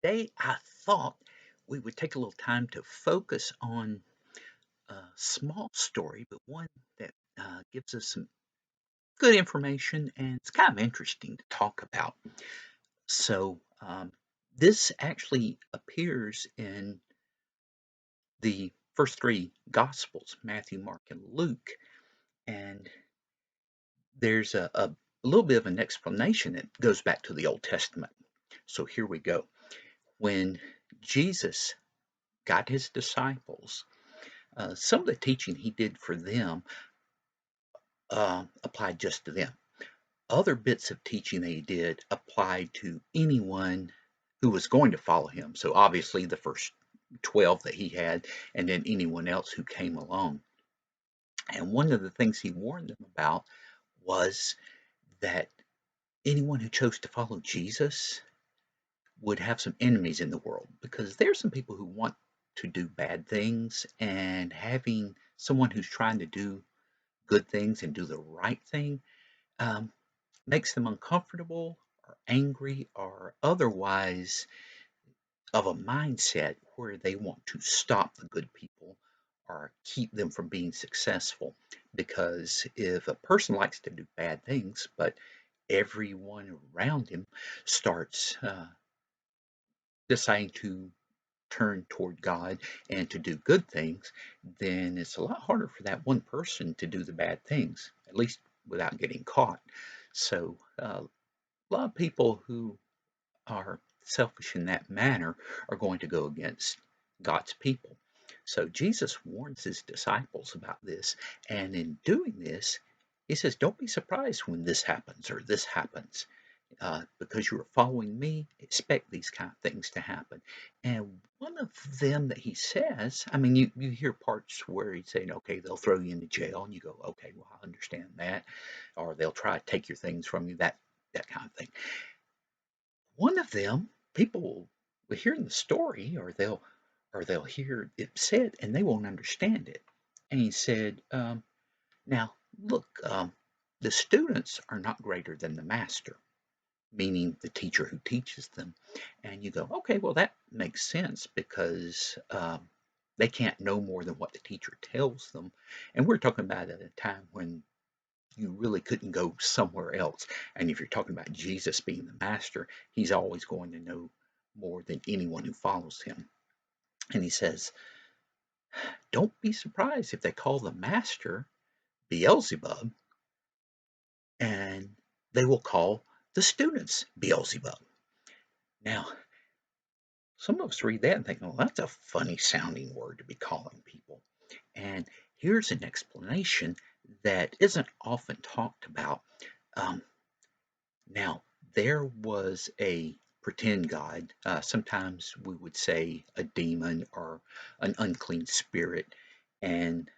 Today, I thought we would take a little time to focus on a small story, but one that gives us some good information and it's kind of interesting to talk about. So, this actually appears in the first three Gospels, Matthew, Mark, and Luke, and there's a little bit of an explanation that goes back to the Old Testament. So, here we go. When Jesus got his disciples, some of the teaching he did for them applied just to them. Other bits of teaching that he did applied to anyone who was going to follow him. So obviously the first 12 that he had, and then anyone else who came along. And one of the things he warned them about was that anyone who chose to follow Jesus would have some enemies in the world because there's some people who want to do bad things, and having someone who's trying to do good things and do the right thing um, makes them uncomfortable or angry or otherwise of a mindset where they want to stop the good people or keep them from being successful. Because if a person likes to do bad things, but everyone around him starts deciding to turn toward God and to do good things, then it's a lot harder for that one person to do the bad things, at least without getting caught. So, a lot of people who are selfish in that manner are going to go against God's people. So, Jesus warns his disciples about this, and in doing this, he says, don't be surprised when this happens or this happens because you are following me, expect these kind of things to happen. And one of them that he says, I mean, you hear parts where he's saying, okay, they'll throw you into jail, and you go, okay, well, I understand that. Or they'll try to take your things from you, that kind of thing. One of them, people will hear the story, or they'll hear it said, and they won't understand it. And he said, now look, the students are not greater than the master, meaning the teacher who teaches them. And you go, okay, well, that makes sense because they can't know more than what the teacher tells them. And we're talking about at a time when you really couldn't go somewhere else. And if you're talking about Jesus being the master, he's always going to know more than anyone who follows him. And he says, don't be surprised if they call the master Beelzebub, and they will call the students Beelzebub. Now, some of us read that and think, well, that's a funny sounding word to be calling people. And here's an explanation that isn't often talked about. Um, Now, there was a pretend god. Sometimes we would say a demon or an unclean spirit, and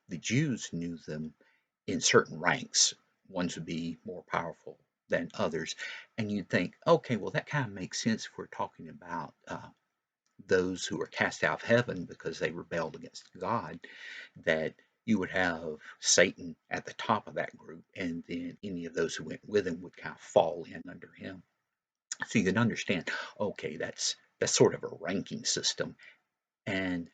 the Jews knew them in certain ranks. Ones would be more powerful than others, and you'd think, okay, well, that kind of makes sense if we're talking about those who were cast out of heaven because they rebelled against God, that you would have Satan at the top of that group, and then any of those who went with him would kind of fall in under him. So you can understand, okay, that's sort of a ranking system, and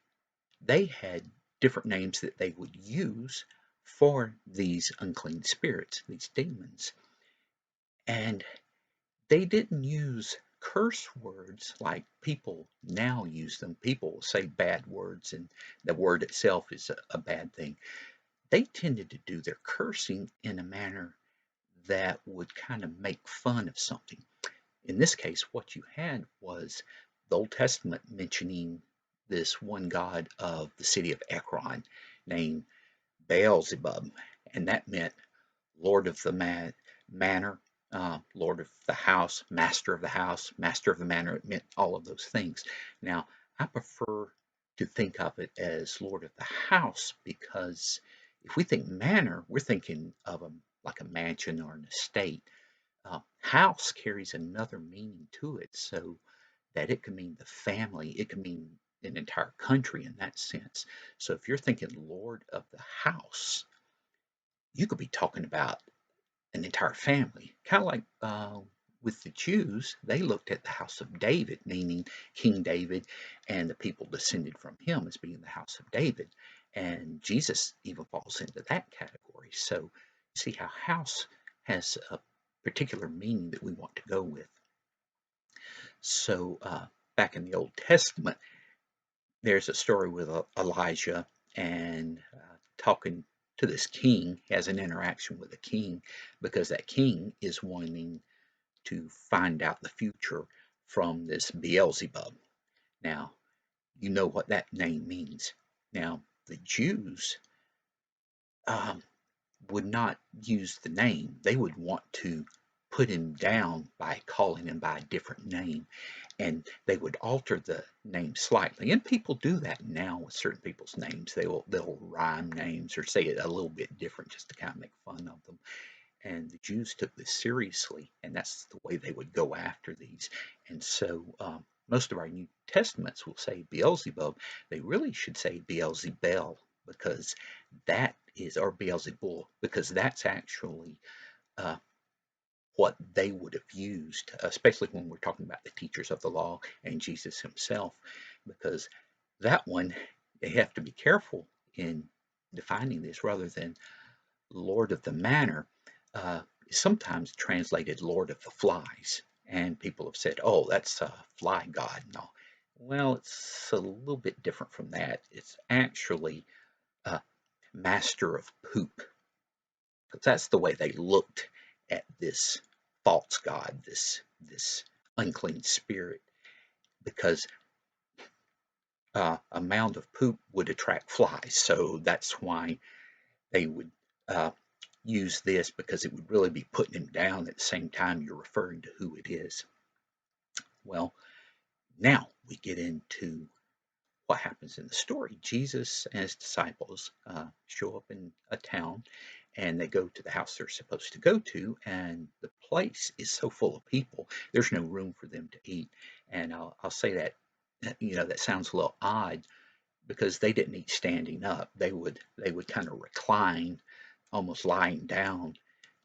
they had different names that they would use for these unclean spirits, these demons, and they didn't use curse words like people now use them. People will say bad words, and the word itself is a bad thing. They tended to do their cursing in a manner that would kind of make fun of something. In this case, what you had was the Old Testament mentioning this one god of the city of Ekron named Beelzebub, and that meant Lord of the manor, Lord of the house, Master of the manor. It meant all of those things. Now, I prefer to think of it as Lord of the house because if we think manor, we're thinking of like a mansion or an estate. House carries another meaning to it, so that it can mean the family, it can mean an entire country in that sense. So if you're thinking Lord of the house, you could be talking about an entire family, kind of like with the Jews, they looked at the house of David, meaning King David and the people descended from him as being the house of David. And Jesus even falls into that category. So see how house has a particular meaning that we want to go with. So back in the Old Testament, there's a story with Elijah and talking to this king. He has an interaction with the king because that king is wanting to find out the future from this Beelzebub. Now, you know what that name means. Now, the Jews um, would not use the name. They would want to put him down by calling him by a different name, and they would alter the name slightly. And people do that now with certain people's names. They'll rhyme names or say it a little bit different just to kind of make fun of them. And the Jews took this seriously, and that's the way they would go after these. And so most of our New Testaments will say Beelzebub. They really should say Beelzebel because that is, or Beelzebul, because that's actually uh, what they would have used, especially when we're talking about the teachers of the law and Jesus himself, because that one, they have to be careful in defining this rather than Lord of the Manor is sometimes translated Lord of the Flies. And people have said, oh, that's a fly god. No. Well, it's a little bit different from that. It's actually master of poop. Because that's the way they looked at this false god, this unclean spirit. Because a mound of poop would attract flies. So that's why they would use this because it would really be putting him down at the same time you're referring to who it is. Well, now we get into what happens in the story. Jesus and his disciples show up in a town and they go to the house they're supposed to go to, and the place is so full of people, there's no room for them to eat. And I'll say that, that sounds a little odd because they didn't eat standing up. They would kind of recline, almost lying down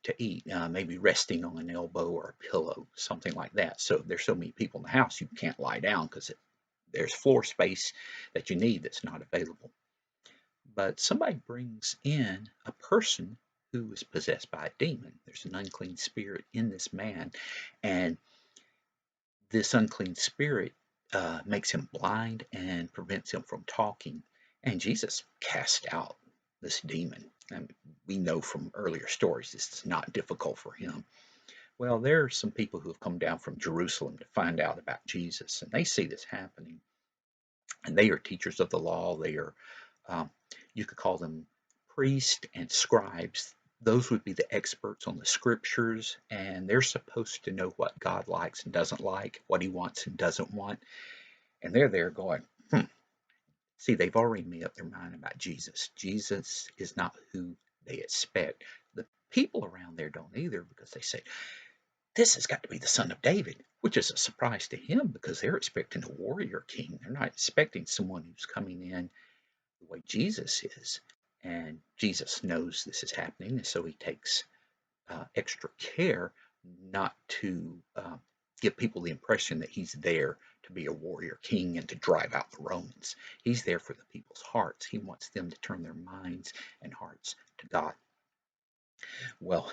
to eat, maybe resting on an elbow or a pillow, something like that. So if there's so many people in the house, you can't lie down because there's floor space that you need that's not available. But somebody brings in a person who is possessed by a demon. There's an unclean spirit in this man, and this unclean spirit makes him blind and prevents him from talking. And Jesus cast out this demon. And we know from earlier stories this is not difficult for him. Well, there are some people who have come down from Jerusalem to find out about Jesus, and they see this happening. And they are teachers of the law. They are, um, you could call them priests and scribes. Those would be the experts on the scriptures, and they're supposed to know what God likes and doesn't like, what he wants and doesn't want. And they're there going, See, they've already made up their mind about Jesus. Jesus is not who they expect. The people around there don't either because they say, this has got to be the son of David, which is a surprise to him because they're expecting a warrior king. They're not expecting someone who's coming in the way Jesus is. And Jesus knows this is happening, and so he takes extra care not to give people the impression that he's there to be a warrior king and to drive out the Romans. He's there for the people's hearts. He wants them to turn their minds and hearts to God. Well,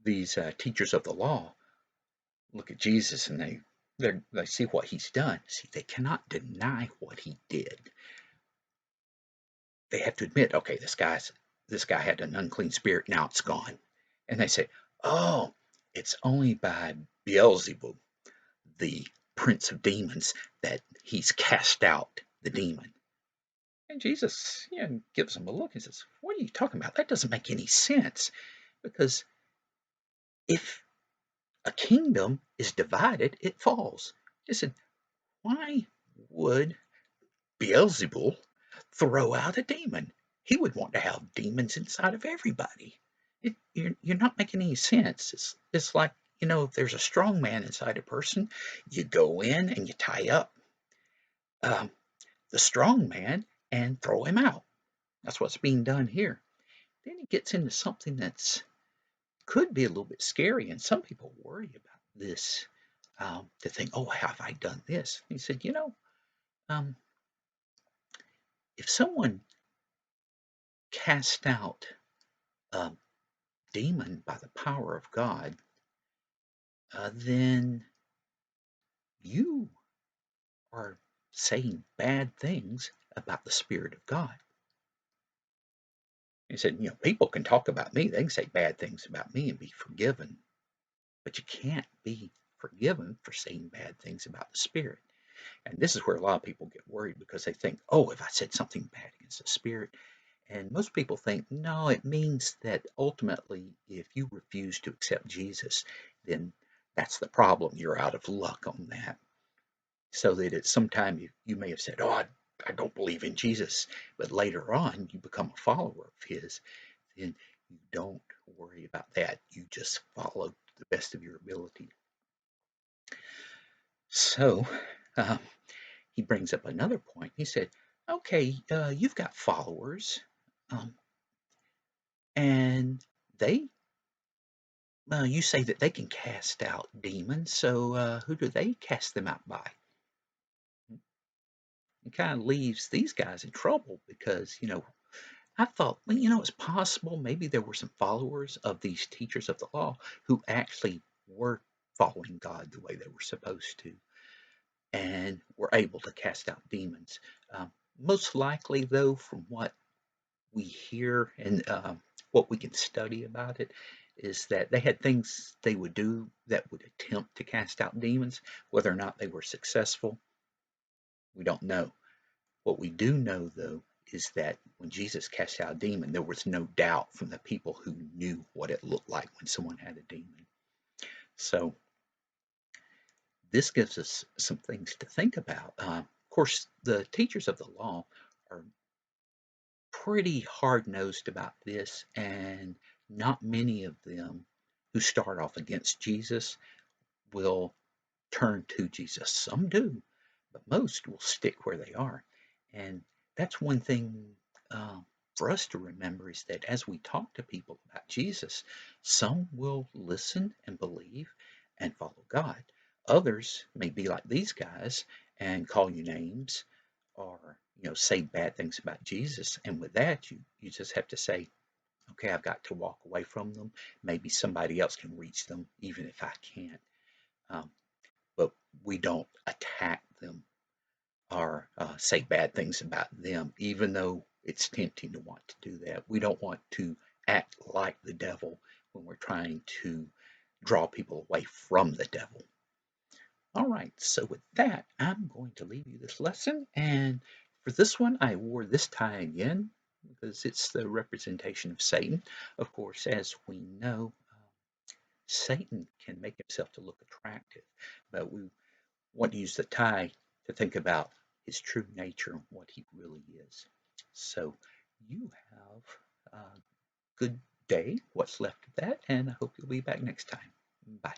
these teachers of the law look at Jesus and they see what he's done. See, they cannot deny what he did. They have to admit, okay, this guy had an unclean spirit, now it's gone. And they say, oh, it's only by Beelzebub, the prince of demons, that he's cast out the demon. And Jesus gives them a look and says, what are you talking about? That doesn't make any sense. Because if a kingdom is divided, it falls. He said, why would Beelzebul throw out a demon? He would want to have demons inside of everybody. You're not making any sense. It's like, if there's a strong man inside a person, you go in and you tie up the strong man and throw him out. That's what's being done here. Then he gets into something that's could be a little bit scary, and some people worry about this to think, oh, have I done this? He said, um, if someone cast out a demon by the power of God, then you are saying bad things about the Spirit of God. He said, people can talk about me, they can say bad things about me and be forgiven, but you can't be forgiven for saying bad things about the Spirit. And this is where a lot of people get worried because they think, oh, if I said something bad against the Spirit, and most people think, no, it means that ultimately, if you refuse to accept Jesus, then that's the problem. You're out of luck on that. So that at some time you may have said, oh, I don't believe in Jesus, but later on you become a follower of his, then you don't worry about that. You just follow the best of your ability. So uh, he brings up another point. He said, okay, you've got followers, um, and they you say that they can cast out demons, so who do they cast them out by? It kind of leaves these guys in trouble because, I thought, well, it's possible maybe there were some followers of these teachers of the law who actually were following God the way they were supposed to and were able to cast out demons. Most likely, though, from what we hear and what we can study about it, is that they had things they would do that would attempt to cast out demons. Whether or not they were successful, we don't know. What we do know, though, is that when Jesus cast out a demon, there was no doubt from the people who knew what it looked like when someone had a demon. So this gives us some things to think about. Of course, the teachers of the law are pretty hard-nosed about this, and not many of them who start off against Jesus will turn to Jesus. Some do, but most will stick where they are. And that's one thing uh, for us to remember is that as we talk to people about Jesus, some will listen and believe and follow God. Others may be like these guys and call you names or say bad things about Jesus. And with that, you just have to say, okay, I've got to walk away from them. Maybe somebody else can reach them, even if I can't. Um, but we don't attack them or say bad things about them, even though it's tempting to want to do that. We don't want to act like the devil when we're trying to draw people away from the devil. All right, so with that, I'm going to leave you this lesson. And for this one, I wore this tie again because it's the representation of Satan. Of course, as we know, Satan can make himself to look attractive, but we want to use the tie to think about his true nature and what he really is. So you have a good day, what's left of that, and I hope you'll be back next time. Bye.